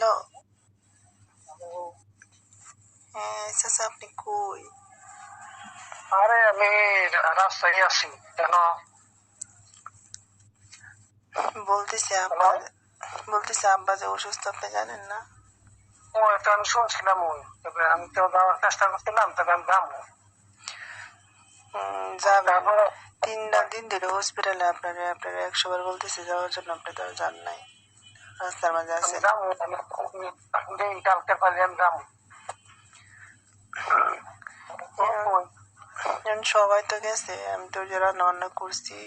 Hello. হ্যাঁ চাচা, আপনি কই? আরে আমি রাস্তায় আছি। কেন? বলতেছে আব্বা, বলতেছে আব্বা যে অসুস্থ, আপনি জানেন না? ও এটা আমি শুনছিলাম। ওই তবে আমি তো যাওয়ার চেষ্টা করছিলাম, তবে আমি যাবো। যাবেন। তারপরে 3 দিন ধরে হসপিটালে আপনারা 100 বার বলতেছে যাওয়ার জন্য, আপনি তো যান নাই, রাস্তার মাঝে আমি আছেন। যাবো, কালকে পারি আমি যাবো। সবাই তো গেছে, আমি তো যে রান্না বান্না করছি,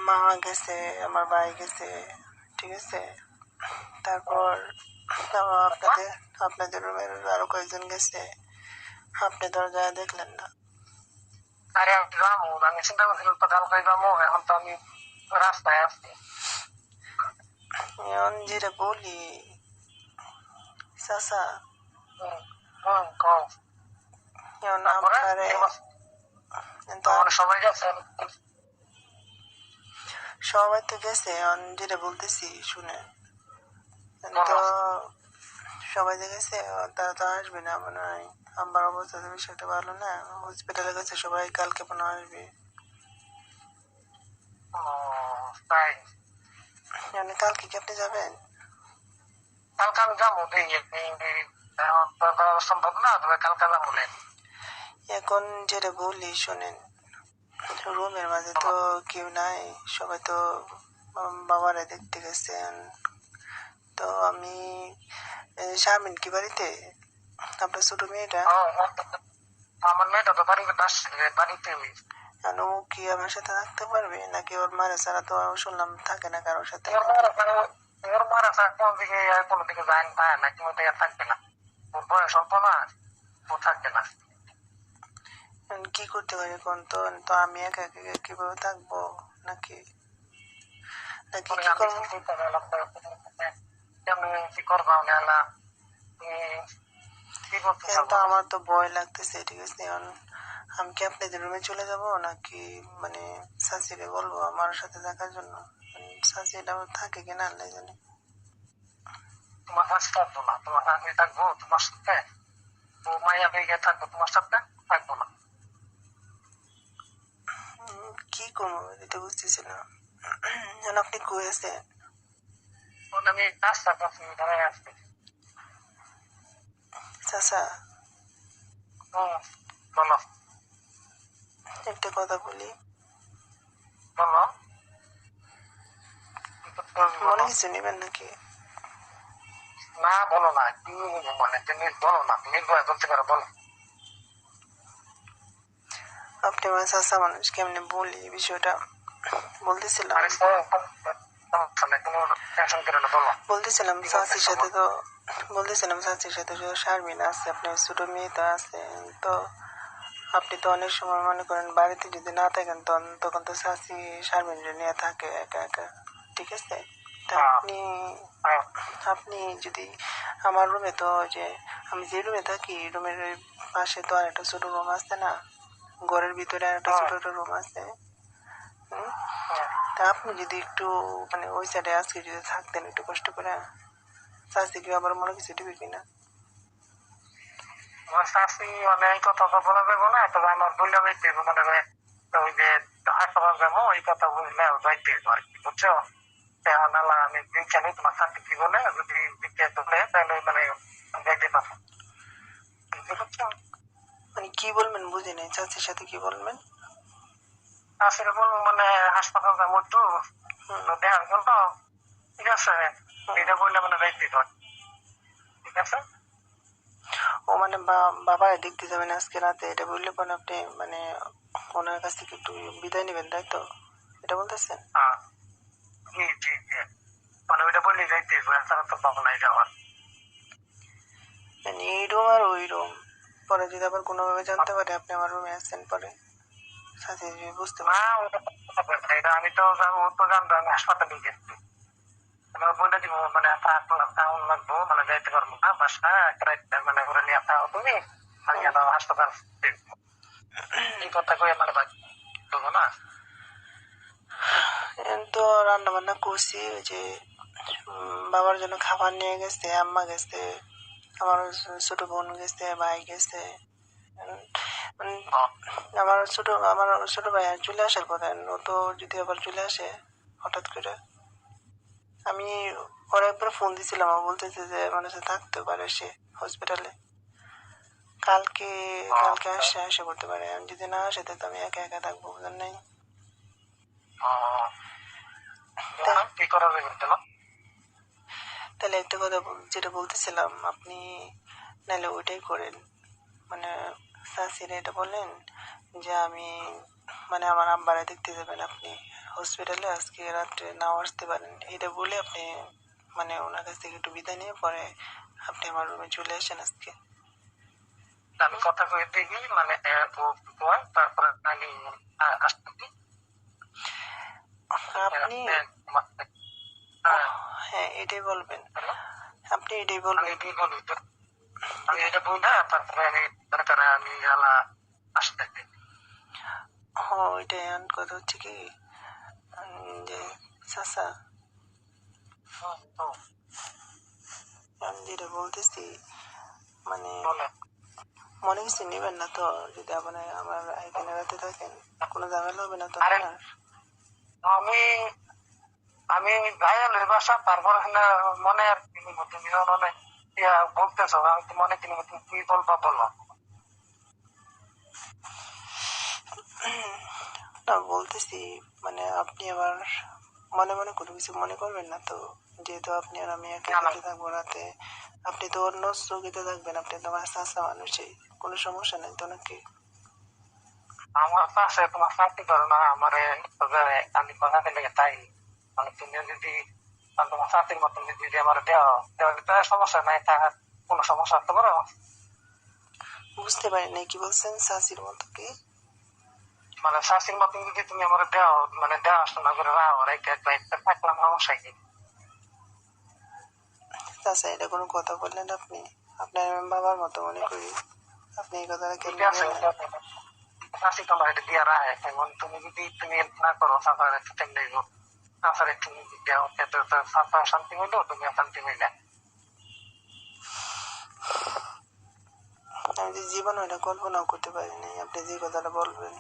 মা গেছে, আমার ভাই গেছে, ঠিক আছে। তারপর আপনাদের আপনাদের রুমের আরো কয়েকজন গেছে, আপনি তো যা দেখলেন না। আরে আমি যাবো, আমি চিন্তা করছিলাম তো কালকে যাবো, এখন তো আমি রাস্তায় আছি। এখন যেটা বলি চাচা, কম এখন তারপরে আপনারে সবাই গেছে। সবাই তো গেছে, এখন যেটা বলতেছি শুনে তো, সবাই যে গেছে তারা তো আসবে না মনে হয়। আমার অবস্থা তো বেশি একটা ভালো না, হসপিটালে গেছে সবাই, কালকে মনে হয় আসবে। তাই কালকে কি আপনি যাবেন? কালকে আমি যাবো, সম্ভব না, তবে কালকে যাবো। এখন যেটা বলি শোনেন, রুমের মাঝে তো কেউ নাই, সবাই তো বাবারে দেখতে গেছেন। তো আমি শারমিন কি বাড়িতে, আপনার ছোট মেয়েটা? আমার মেয়েটা তো বাড়িতে ও কি আমার সাথে থাকতে পারবে, নাকি ওর মারে ছাড়া তো শুনলাম থাকে না কারোর সাথে? ওর মারা কোন দিকে কোনো দিকে যায় পায় না, কিন্তু থাকবে না। ওর বয়স অল্প না, ও থাকবে না। কি করতে পারি কোন তো, তো আমি একা একা কিভাবে থাকবো, নাকি নাকি কি করবো? কি করবা কিন্তু আমার তো ভয় লাগতেছে, ঠিক আছে। এখন আমি কি আপনাদের রুমে চলে যাব, নাকি মানে সাসিরে বলবো আমার সাথে থাকার জন্য? সাসি এটা থাকে কিনা আল্লাহ জানে। তোমার কাছে থাকবো না, তোমার আমি থাকবো তোমার সাথে। ও মাইয়া বেগে থাকবো তোমার সাথে, থাকবো না। কি করবো এটা বুঝতেছি না। আপনি কই আছেন? আমি রাস্তার কাছে দাঁড়ায় আসছি। চাচা বলো। একটা কথা বলি, বলো। মনে কিছু নেবেন নাকি? না বলো না, কি মানে তুমি বলো না, নির্ভয় বলতে পারো, বলো। আপনি আমার চাচা মানুষ, কেমনে বলি বিষয়টা বলতেছিলাম। বলতেছিলাম চাচির সাথে তো, বলতেছিলাম চাচির সাথে শুধু শারমিন আছে, আপনার ছোট মেয়ে তো আছে। তো আপনি তো অনেক সময় মনে করেন বাড়িতে যদি না থাকেন তখন তো চাচি শারমিন নিয়ে থাকে একা একা, ঠিক আছে। তা আপনি আপনি যদি আমার রুমে, তো যে আমি যে রুমে থাকি, রুমের পাশে তো আর একটা ছোট রুম আছে না, ঘরের ভিতরে আর একটা ছোট রুম আছে। তা আপনি যদি একটু মানে ওই সাইডে আজকে যদি থাকতেন একটু কষ্ট করে, চাষি কি আবার মনে কিছু দিবে কিনা? আমার শাশি মানে এই কথা তো বলা যাবো না, তবে আমার বললে যাইতে মানে ওই যে হাসপাতাল যাবো, ওই কথা বললে যাইতে আর কি, বুঝছো। এখন আল্লাহ আমি বিজ্ঞানী তোমার শাশি কি বলে, যদি বিজ্ঞান বলে তাহলে মানে যাইতে পারবো, বুঝছো। মানে কি বলবেন বুঝি নাই, চাষির সাথে কি বলবেন? শাশির বলবো মানে হাসপাতাল যাবো একটু দেখার জন্য, ঠিক আছে। এটা বললে মানে যাইতে পার, ঠিক আছে। ও মানে বাবা দেখতে যাবেন আজকে রাতে, এটা বললে পরে আপনি মানে ওনার কাছ থেকে একটু বিদায় নেবেন, তাই তো এটা বলতেছেন? জি জি জি, মানে ওইটা বললে যাইতে এছাড়া তো পাবো নাই যাওয়ার। মানে এই রুম আর ওই রুম, পরে যদি আবার কোনোভাবে জানতে পারে আপনি আমার রুমে আসছেন, পরে সাথে বুঝতে পারে। না এটা আমি তো যাবো, তো জানবো আমি হাসপাতালে গেছি, বলে দিব মানে লাগবো, মানে যাইতে পারবো না বাসা মানে করে নিয়ে থাকো তুমি, হাসপাতাল এই কথা কয়ে মানে বলবো না। তো রান্না বান্না করছি, ওই যে বাবার জন্য খাবার নিয়ে গেছে, আম্মা গেছে, আমার ছোট বোন গেছে, ভাই গেছে। উম, আমার ছোট ভাই আর চলে আসার কথা, ও তো যদি আবার চলে আসে হঠাৎ করে। আমি ওরা একবার ফোন দিছিলাম, ও বলতেছে যে মানুষে থাকতে পারে সে হসপিটালে, কালকে কালকে আসে করতে পারে। আমি যদি না আসে তো আমি একা একা থাকবো, বুঝলেন নাই? কি করা যাবে বলো? তাহলে একটা কথা যেটা বলতেছিলাম, আপনি নাহলে ওইটাই করেন, মানে সাসিরে এটা বলেন যে আমি মানে আমার আব্বারে দেখতে যাবেন আপনি হসপিটালে, আজকে রাত্রে নাও আসতে পারেন, এটা বলে আপনি মানে ওনার কাছ থেকে একটু বিদায় নিয়ে পরে আপনি আমার রুমে চলে আসেন আজকে। আমি কথা কয়ে দেখি, মানে ও কয়, তারপরে আমি আসতেছি। আপনি হ্যাঁ এটাই বলবেন, আপনি এটাই আমি বলবেন। এটাই বলি তো, আমি এটা বলি না, তারপরে আমি দরকার আমি আলা আসতেছি। হ্যাঁ ওইটাই। কথা হচ্ছে কি যে চাচা, আমি যেটা বলতেছি মানে বলে মনে কিছু নেবেন না তো, যদি আপনার আমার এখানে রাতে থাকেন কোনো ঝামেলা হবে না তো আরে আপনার? আমি আমি ভাইয়ালের বাসা, তারপর মনে আর কি বলবো, তুমি মনে বলতেছো, আমি তো মনে কিনে তুমি কি বলবা বলো। না বলতেছি মানে আপনি আবার মনে মনে কোনো কিছু মনে করবেন না তো, যেহেতু আপনি আর আমি একা না, একাতে থাকবো রাতে, আপনি তো অন্য চৌকিতে থাকবেন, আপনি তো আমার চাচা মানুষই, কোনো সমস্যা নেই তো নাকি? আমার পাশে তোমার চাকরি করো না, আমার আমি কথা দিলে তাই, মানে তুমি যদি তোমার চাকরির মতন যদি আমার দেওয়া দেওয়া তো সমস্যা নাই, তার কোনো সমস্যা হতে পারো। বুঝতে পারি নাই কি বলছেন, চাচির মতো কি? মানে চাকরির মতন যদি তুমি আমার দেওয়া, মানে দেওয়া করে রাখো, রেখে থাকলাম, সমস্যা কি? চাচা এটা কোনো কথা বললেন আপনি? আপনার আমি বাবার মতো মনে করি, আপনি এই কথাটা ঠিক কেমনি আছে, বললেন? চাকরি তোমার এটা দিয়ে রাখে, এখন তুমি যদি তুমি না করো চাকরি একটু তেমনি চাকরি তুমি দেও, এতে চাকরি শান্তি হইলো, তুমি শান্তি হইলে। আমি যে জীবনে ওটা কল্পনাও করতে পারিনি আপনি যে কথাটা বলবেন।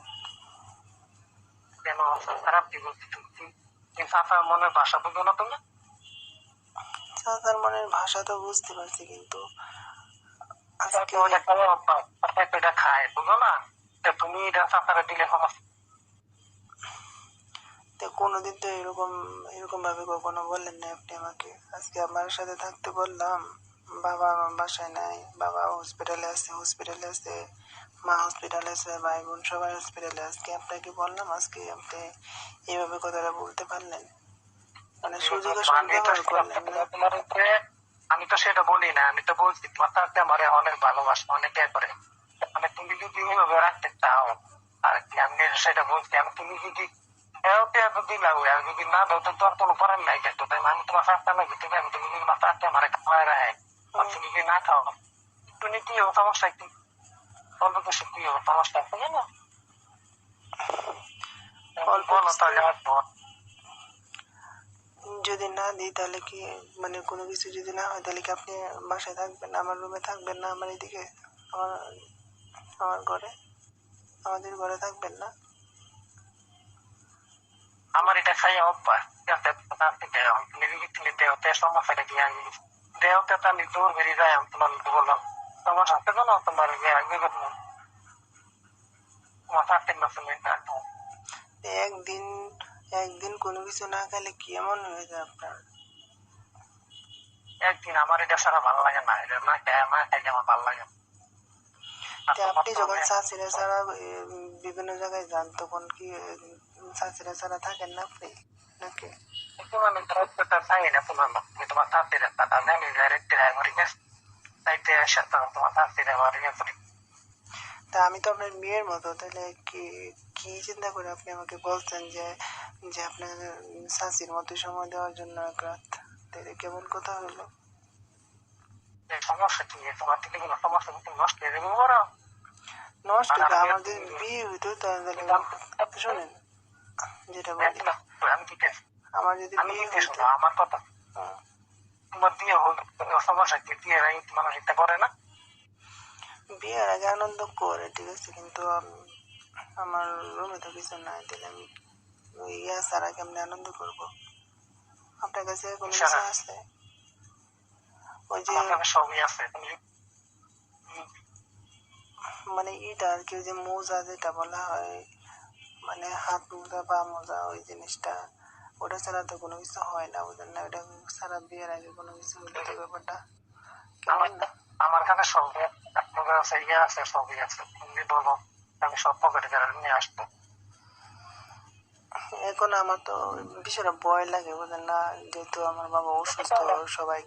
কেন খারাপ কি বলছি? তুমি চাচার মনের ভাষা বুঝো না তুমি? চাচার মনের ভাষা তো বুঝতে পারছি, কিন্তু আজকে ওটা খাওয়া অভ্যাস, এটা খায়, বুঝো না? তুমি এটা চাচারে দিলে সমস্যা। তো কোনোদিন তো এরকম এরকম ভাবে কখনো বললেন না আপনি আমাকে। আজকে আমার সাথে থাকতে বললাম, বাবা আমার বাসায় নাই, বাবা হসপিটালে আছে, মা হসপিটালে আছে, ভাই বোন সবাই হসপিটালে। আজকে আপনাকে বললাম, আজকে আপনি এইভাবে কথাটা বলতে পারলেন, মানে সুযোগের আমি তো সদ্ব্যবহার করলেন না। তোমার উপরে, আমি তো সেটা বলি না, আমি তো বলছি তোমার সাথে আমার অনেক ভালোবাসা, অনেক এ করে, মানে তুমি যদি এইভাবে রাখতে চাও আর কি, আমি সেটা বলছি। আমি তুমি যদি দিলাম, আর যদি না দাও তো তোর কোনো করার নাই, কিন্তু তাই আমি তোমার সাথে না দিতে আমি তুমি তোমার সাথে আমার খাওয়াই রাখে, তুমি যদি না খাও তুমি কি সমস্যা, কি অল্প কিছু কি সমস্যা আছে না? অল্প বলো কিছু তাহলে আসবো। যদি না দিই তাহলে কি, মানে কোনো কিছু যদি না হয় তাহলে কি আপনি বাসায় থাকবেন, আমার রুমে থাকবেন না, আমার এদিকে আমার আমার ঘরে, আমাদের ঘরে থাকবেন না? আমার এটা খাই অভ্যাস, তুমি যদি তুমি দেহতে সমস্যাটা কি, আমি দেহতে তো আমি দূর বেরিয়ে যাই, আমি তোমার বললাম তোমার সাথে কোনো তোমার তোমার সাথে না তুমি একদিন একদিন কোনো কিছু না খেলে কি এমন হয়ে যায় আপনার? একদিন আমার এটা সারা ভালো লাগে না, এটা না খাই না খাইলে আমার ভালো লাগে না। আপনি যখন চাচিরা ছাড়া বিভিন্ন জায়গায় যান তখন কি চাচিরা ছাড়া থাকেন না আপনি নাকি? আমি চাই না তোমার, আমি তোমার সাথে আমি ডাইরেক্ট চাইতে আসে তোমার সাথে করি। তা আমি তো আপনার মেয়ের মতো, তাহলে কি কি চিন্তা করে আপনি আমাকে বলছেন যে যে আপনার চাচির মতো সময় দেওয়ার জন্য এক রাত, তাহলে কেমন কথা হলো? সমস্যা কি, তোমার থেকে কোনো সমস্যা তুমি নষ্ট হয়ে যাবে বড়। নষ্ট হলে আমাদের বিয়ে হইতো তাহলে। শোনেন যেটা বলি, আমি কি আমার যদি আমি বিয়ে কি হইতো, শোনো আমার কথা, তোমার বিয়ে হোক, সমস্যা কি? বিয়ে মানুষ এটা করে না? বিয়ের আগে আনন্দ করে, ঠিক আছে, কিন্তু আমার রুমে তো কিছু নাই, তাহলে আমি ওই ইয়া ছাড়া কেমনি আনন্দ করবো? আপনার কাছে কোনো কিছু আছে? ওই যে আমার কাছে সবই আছে। মানে ইটা আর কি, ওই যে মোজা যেটা বলা হয়, মানে হাত মোজা পা মোজা, ওই জিনিসটা, ওটা ছাড়া তো কোনো কিছু হয় না, বুঝলেন না? ওটা ছাড়া বিয়ের আগে কোনো কিছু হলে তো ব্যাপারটা কেমন না? আমার কাছে সবই আপনার কাছে ইয়ে আছে, সবই আছে। তুমি বলো, আমি সব পকেটে করে নিয়ে আসবো। এখন আমার তো বিষয়টা ভয় লাগে, বুঝলেন না, যেহেতু আমার বাবা অসুস্থ, সবাই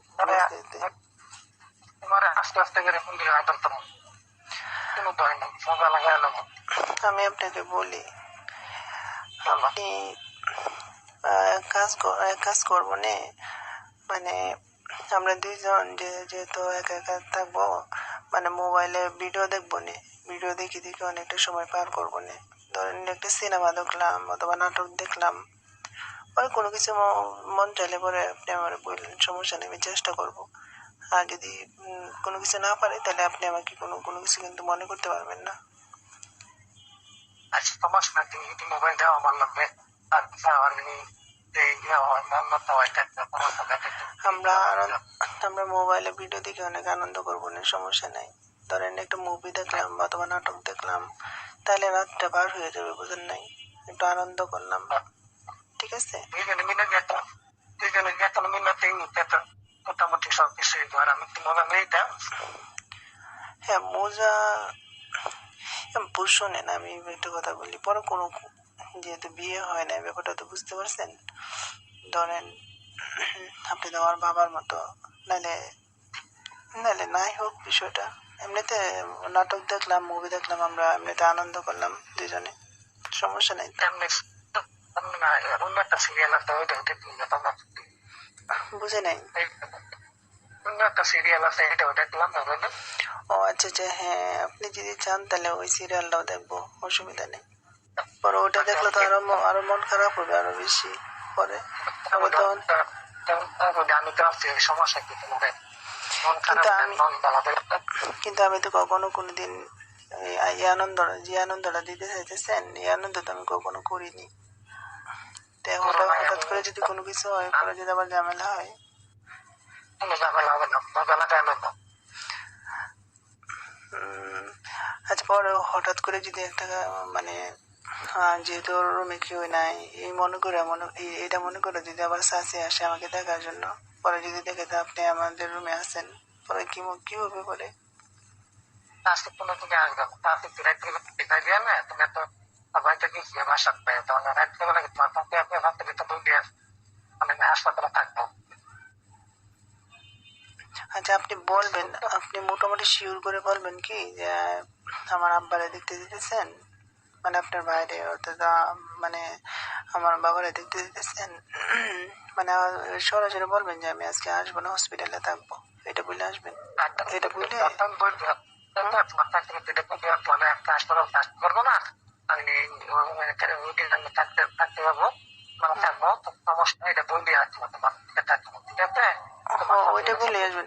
তোমার আস্তে আস্তে করে কোন দিকে আদরতাম কোনো ধরে না, মজা লাগাই এলাম। আমি আপনাকে বলি, বলো। আপনি এক কাজ করবো নে, মানে আমরা দুইজন যেহেতু একা একা থাকবো, মানে মোবাইলে ভিডিও দেখবো নে, ভিডিও দেখে দেখে অনেকটা সময় পার করবো নে। ধরেন একটা সিনেমা দেখলাম অথবা নাটক দেখলাম, পরে কোনো কিছু মন চাইলে পরে আপনি আমার বললেন, সমস্যা নেই, আমি চেষ্টা করবো। আর যদি কোনো কিছু না পারে, তাহলে আপনি আমাকে কোনো কোনো কিছু কিন্তু মনে করতে পারবেন না। আচ্ছা, সমস্যা না, তুমি যদি মোবাইল দাও আমার লাগবে, আর আর আমরা আমরা মোবাইলে ভিডিও দেখে অনেক আনন্দ করবো না, সমস্যা নাই। ধরেন একটা মুভি দেখলাম অথবা নাটক দেখলাম, তাহলে রাতটা পার হয়ে যাবে, বুঝেন নাই? একটু আনন্দ করলাম, ঠিক আছে? মোটামুটি সবকিছু এবার আমি একটু মজা নেইটা। হ্যাঁ, মজা শোনেন, আমি একটা কথা বলি, পরে কোনো, যেহেতু বিয়ে হয় না, ব্যাপারটা তো বুঝতে পারছেন। ধরেন আপনি তো আমার বাবার মতো, নাইলে নাইলে নাই হোক বিষয়টা, এমনিতে নাটক দেখলাম, মুভি দেখলাম, আমরা এমনিতে আনন্দ করলাম দুজনে, সমস্যা নাই। অন্য একটা সিরিয়াল আছে, ওইটা বুঝে নাই? অন্য একটা সিরিয়াল আছে, এটাও দেখলাম। ও আচ্ছা আচ্ছা, হ্যাঁ, আপনি যদি চান তাহলে ওই সিরিয়ালটাও দেখবো, অসুবিধা নেই। পরে ওটা দেখলে তো আরো মন খারাপ হবে আরো বেশি পরে। আমি তো আমি তো আছি, সমস্যা কি তোমাদের? মন খারাপ, কিন্তু আমি তো কখনো কোনোদিন এই আনন্দটা, যে আনন্দটা দিতে চাইতেছেন, এই আনন্দ তো আমি কখনো করিনি। হঠাৎ করে যদি কোনো কিছু হয়, পরে যদি আবার ঝামেলা হয়, আচ্ছা, পরে হঠাৎ করে যদি একটা মানে যেহেতু রুমে কেউ নাই, এই মনে করে এটা মনে করে যদি আবার শাসি আসে আমাকে দেখার জন্য, পরে যদি দেখে তো আপনি আমাদের রুমে আছেন, পরে কি হবে পরে? আজকে কোনো তুমি আসবে আজকে রাত্রিবেলা পিঠা দিয়ে না, তুমি তো বাড়িতে গেছি বাসার পায়ে, তখন রাত্রিবেলা তোমার পাপে আপনি রাত্রে তো দুই দিয়ে মানে হাসপাতালে থাকবো। আচ্ছা, আপনি বলবেন, আপনি মোটামুটি শিওর করে বলবেন কি যে আমার আব্বারে দেখতে দিতেছেন, মানে আপনার বাইরে, অর্থাৎ মানে আমার বাবারে দেখতে দিতেছেন, মানে সরাসরি বলবেন যে আমি আজকে আসবো না, হসপিটালে থাকবো, এটা বলে আসবেন। এটা বলে করবো না, আমি থাকতে পারবো, মানে থাকবো, সমস্যা এটা বলবি আর তোমার থাকবো, ঠিক আছে? ওইটা বলে আসবেন।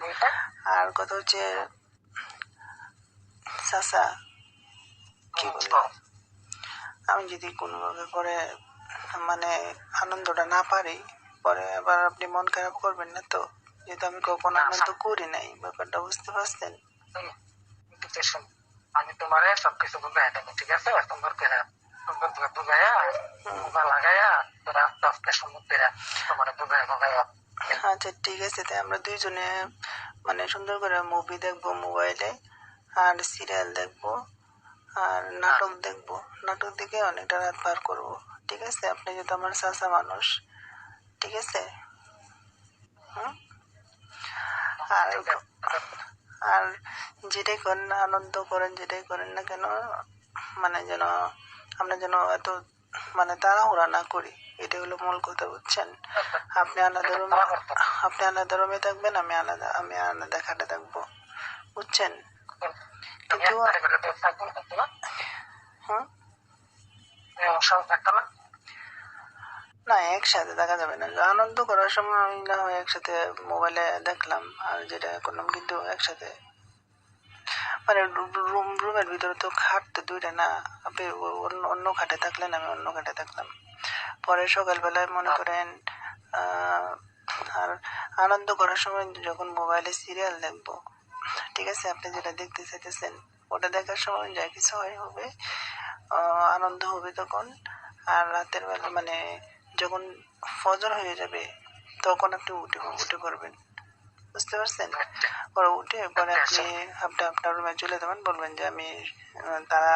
আর কথা হচ্ছে চাচা, কি বলবো, আমি যদি কোনোভাবে পরে মানে আনন্দটা না পারি, পরে আবার আপনি মন খারাপ করবেন না তো? যেহেতু আমি কখনো আনন্দ করি নাই, ব্যাপারটা বুঝতে পারছেন? আমি তোমার সবকিছু বুঝাই দেবো, ঠিক আছে? সুন্দর করে বুঝাইয়া লাগাইয়া তোরা আস্তে আস্তে সুন্দর করে তোমার বুঝাইয়া। আচ্ছা ঠিক আছে, তাই আমরা দুইজনে মানে সুন্দর করে মুভি দেখবো মোবাইলে, আর সিরিয়াল দেখবো, আর নাটক দেখবো, নাটক দেখে অনেকটা রাত পার করবো, ঠিক আছে? আপনি যেহেতু আমার চাচা মানুষ, ঠিক আছে? আর আর যেটাই করেন, আনন্দ করেন, যেটাই করেন না কেন, মানে যেন আমরা যেন এত মানে তাড়াহুড়া না করি, এটা হলো মূল কথা, বুঝছেন? আপনি আলাদা রুমে থাকবেন, আমি আলাদা খাটে থাকবো, বুঝছেন? কিন্তু না, একসাথে দেখা যাবে না। আনন্দ করার সময় না হয় একসাথে মোবাইলে দেখলাম, আর যেটা করলাম কিন্তু একসাথে মানে রুমের ভিতরে তো খাট তো দুইটা না, আপনি অন্য অন্য খাটে থাকলেন, আমি অন্য খাটে থাকলাম। পরে সকালবেলায় মনে করেন আর আনন্দ করার সময় যখন মোবাইলে সিরিয়াল দেখবো, ঠিক আছে, আপনি যেটা দেখতে চাইতেছেন ওটা দেখার সময় যা কিছু হয় হবে, আনন্দ হবে তখন। আর রাতের বেলা মানে যখন ফজর হয়ে যাবে তখন আপনি উঠে উঠে পড়বেন, বুঝতে পারছেন? পরে উঠে পরে আপনি আপনি আপনার রুমে চলে যাবেন, বলবেন যে আমি তারা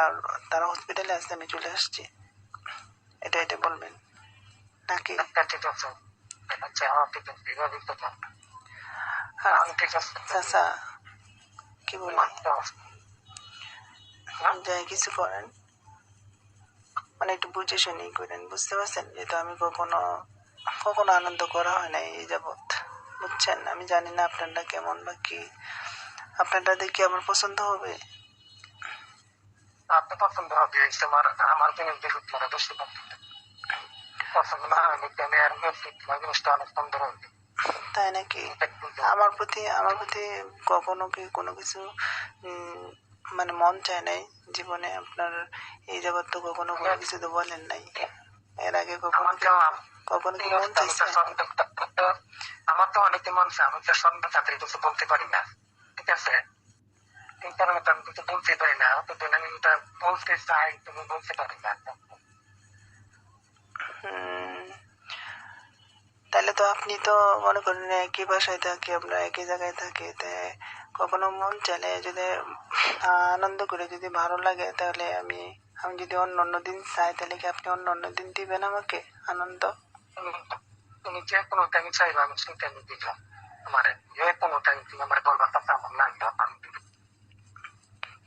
তারা হসপিটালে আছে, আমি চলে আসছি, এটা এটা বলবেন নাকি? ঠিক আছে। আচ্ছা, আমার ঠিক আছে, এভাবে কথা। আমি ঠিক আছে। চাচা কি বলে যাই কিছু করেন মানে একটু বুঝে শুনেই করেন, বুঝতে পারছেন? যেহেতু আমি কখনো কখনো আনন্দ করা হয় না এই যাবৎ, বুঝছেন? আমি জানি না আপনারটা কেমন বা কি, আপনারটা দেখি আমার পছন্দ হবে। আপনি পছন্দ হবে, তোমার আমার জিনিস দেখে তোমার বেশি পছন্দ না হলে আমি আর তোমার জিনিসটা অনেক সুন্দর হবে। তাই নাকি? আমার প্রতি কখনো কি কোনো কিছু মানে মন চায় নাই জীবনে? আপনার এই যাবৎ তো কখনো কোনো কিছু তো বলেন নাই, এর আগে কখনো কখনো কি মন চাইছে? আমার তো অনেকে মন চায়, আমি তো সন্ধ্যা চাকরি কিছু বলতে পারি না, ঠিক আছে? এই কারণে তো আমি কিছু বলতে পারি না, তো আমি ওটা বলতে চাই, তুমি বলতে পারি না। তাহলে তো আপনি তো মনে করেন একই বাসায় থাকি, আমরা একই জায়গায় থাকি, তাই কখনো মন চাইলে যদি আনন্দ করে যদি ভালো লাগে, তাহলে আমি আমি যদি অন্য অন্য দিন চাই, তাহলে কি আপনি অন্য অন্য দিন দিবেন আমাকে আনন্দ? তুমি যে কোনো টাইম চাইবে আমি সেই টাইমে দিব, আমার যে কোনো টাইম তুমি আমার বলবা কথা আমার না আমি দিব।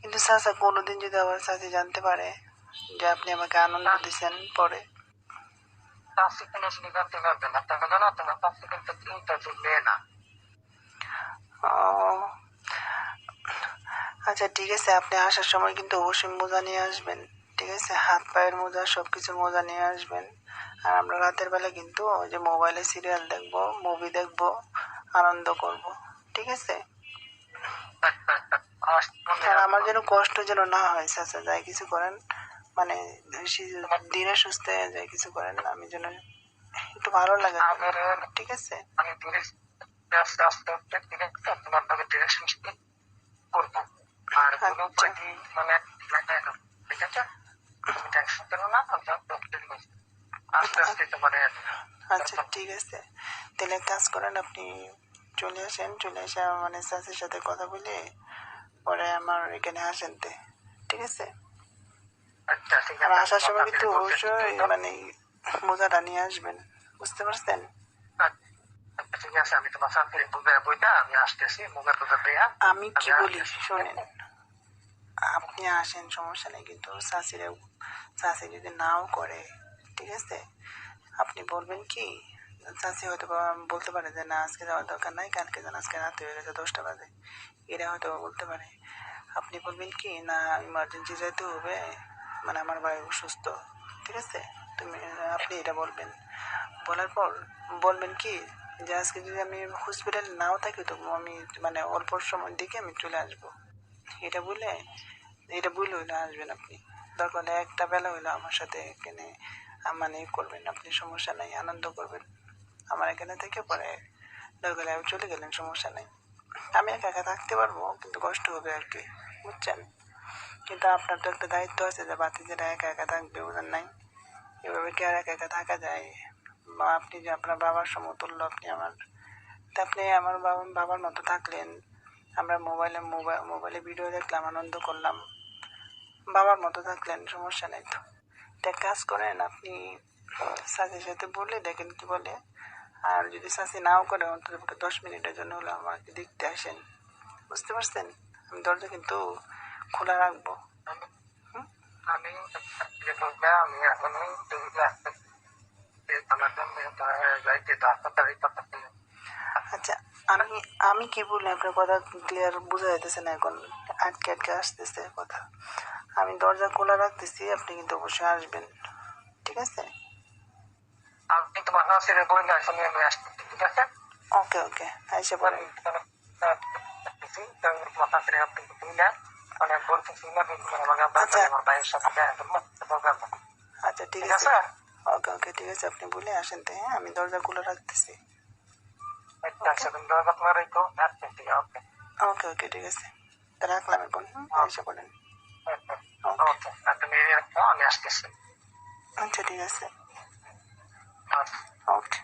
কিন্তু চাচা কোনোদিন যদি আবার চাচি জানতে পারে যে আপনি আমাকে আনন্দ দিচ্ছেন পরে? চাষি কোনো শুনে জানতে পারবে না, তাহলে জানো তোমার চাষি কিন্তু চিন্তা চলবে না। আচ্ছা ঠিক আছে, আপনি আসার সময় কিন্তু অবশ্যই মোজা নিয়ে আসবেন, ঠিক আছে? হাত পায়ের মোজা, সবকিছু মোজা নিয়ে আসবেন। আর আমরা রাতের বেলা কিন্তু ওই যে মোবাইলে সিরিয়াল দেখবো, মুভি দেখবো, আনন্দ করব, ঠিক আছে? আর আমার যেন কষ্ট যেন না হয় চাচা, যাই কিছু করেন মানে দিনে সুস্থ যাই কিছু করেন, আমি যেন একটু ভালো লাগে, ঠিক আছে? আমি আস্তে আস্তে আস্তে ঠিক আছে তোমার ভাবে ডিরেকশন করবো। আর কোনো পার্টি মানে ঠিক আছে, তুমি টেনশন করো না, আস্তে আস্তে তোমার। আচ্ছা ঠিক আছে, তাহলে কাজ করেন, আপনি চলে আসেন, চলে এসে মানে চাচির সাথে কথা বলে পরে আমার এখানে আসেন, ঠিক আছে? আর আসার সময় কিন্তু অবশ্যই মানে মোজাটা নিয়ে আসবেন, বুঝতে পারছেন? ঠিক আছে, আমি তোমার সাথে বইটা আমি আসতেছি, মোবাইল টোজা দেয়া। আমি কি বলি শোনেন, আপনি আসেন সমস্যা নেই, কিন্তু চাচি যদি নাও করে, ঠিক আছে, আপনি বলবেন কি, চাচি হয়তো বলতে পারে যে না আজকে যাওয়ার দরকার নাই, কালকে যান, আজকে রাত হয়ে গেছে 10টা বাজে, এরা হয়তো বলতে পারে। আপনি বলবেন কি না ইমার্জেন্সি যেতে হবে, মানে আমার ভাই অসুস্থ, ঠিক আছে? আপনি এটা বলবেন, বলার পর বলবেন কি যে আজকে যদি আমি হসপিটালে নাও থাকি তো আমি মানে অল্প সময় দিকে আমি চলে আসবো, এটা বলে হইলে আসবেন আপনি। দরকার হলে একটা বেলা হইলো আমার সাথে এখানে মানে করবেন, আপনি সমস্যা নাই, আনন্দ করবেন আমার এখানে থেকে। পরে দরকার হলে চলে গেলেন, সমস্যা নাই, আমি একা একা থাকতে পারবো, কিন্তু কষ্ট হবে আর কি, বুঝছেন? কিন্তু আপনার তো একটা দায়িত্ব আছে যে বাচ্চারা একা একা থাকবে, বুঝেন নাই? এভাবে কি আর একা একা থাকা যায়? বা আপনি যে আপনার বাবার সমতুল্য, আপনি আমার, তা আপনি আমার বাবার মতো থাকলেন, আমরা মোবাইলে ভিডিও দেখলাম, আনন্দ করলাম, বাবার মতো থাকলেন, সমস্যা নেই তো। এক কাজ করেন, আপনি চাচির সাথে বলে দেখেন কি বলে, আর যদি চাচি নাও করে অন্তত 10 মিনিটের জন্য হলে আমাকে দেখতে আসেন, বুঝতে পারছেন? আমি দরজা কিন্তু খোলা রাখবো। আমি আমি এখনই আচ্ছা, আমি আমি কি বলি আপনার কথা ক্লিয়ার বোঝা যাইতেছে না এখন, আটকে আটকে আসতেছে কথা। আমি দরজা খোলা রাখতেছি, আপনি কিন্তু অবশ্যই আসবেন, ঠিক আছে? আপনি তোমার শাশুড়ি বইলে আসলে আমি আসছি, ঠিক আছে? ওকে ওকে এসে পড়েন। তোমার শাশুড়ি হাত থেকে তুই না, মানে বলতেছি না আমাকে আচ্ছা আমার ভাইয়ের সাথে দেখা করবো, আচ্ছা ঠিক ঠিক আছে। আছে? ওকে ওকে ঠিক আছে, আপনি বলে আসেন তো, হ্যাঁ আমি দরজা খুলে রাখতেছি। আচ্ছা তুমি দরজা তোমার রেখো, আসছি, ঠিক আছে? ওকে ওকে ঠিক আছে, তা রাখলাম এখন, এসে পড়েন। ওকে ওকে, আর তুমি রাখো, আমি আসতেছি। আচ্ছা ঠিক আছে। আচ্ছা। ওকে।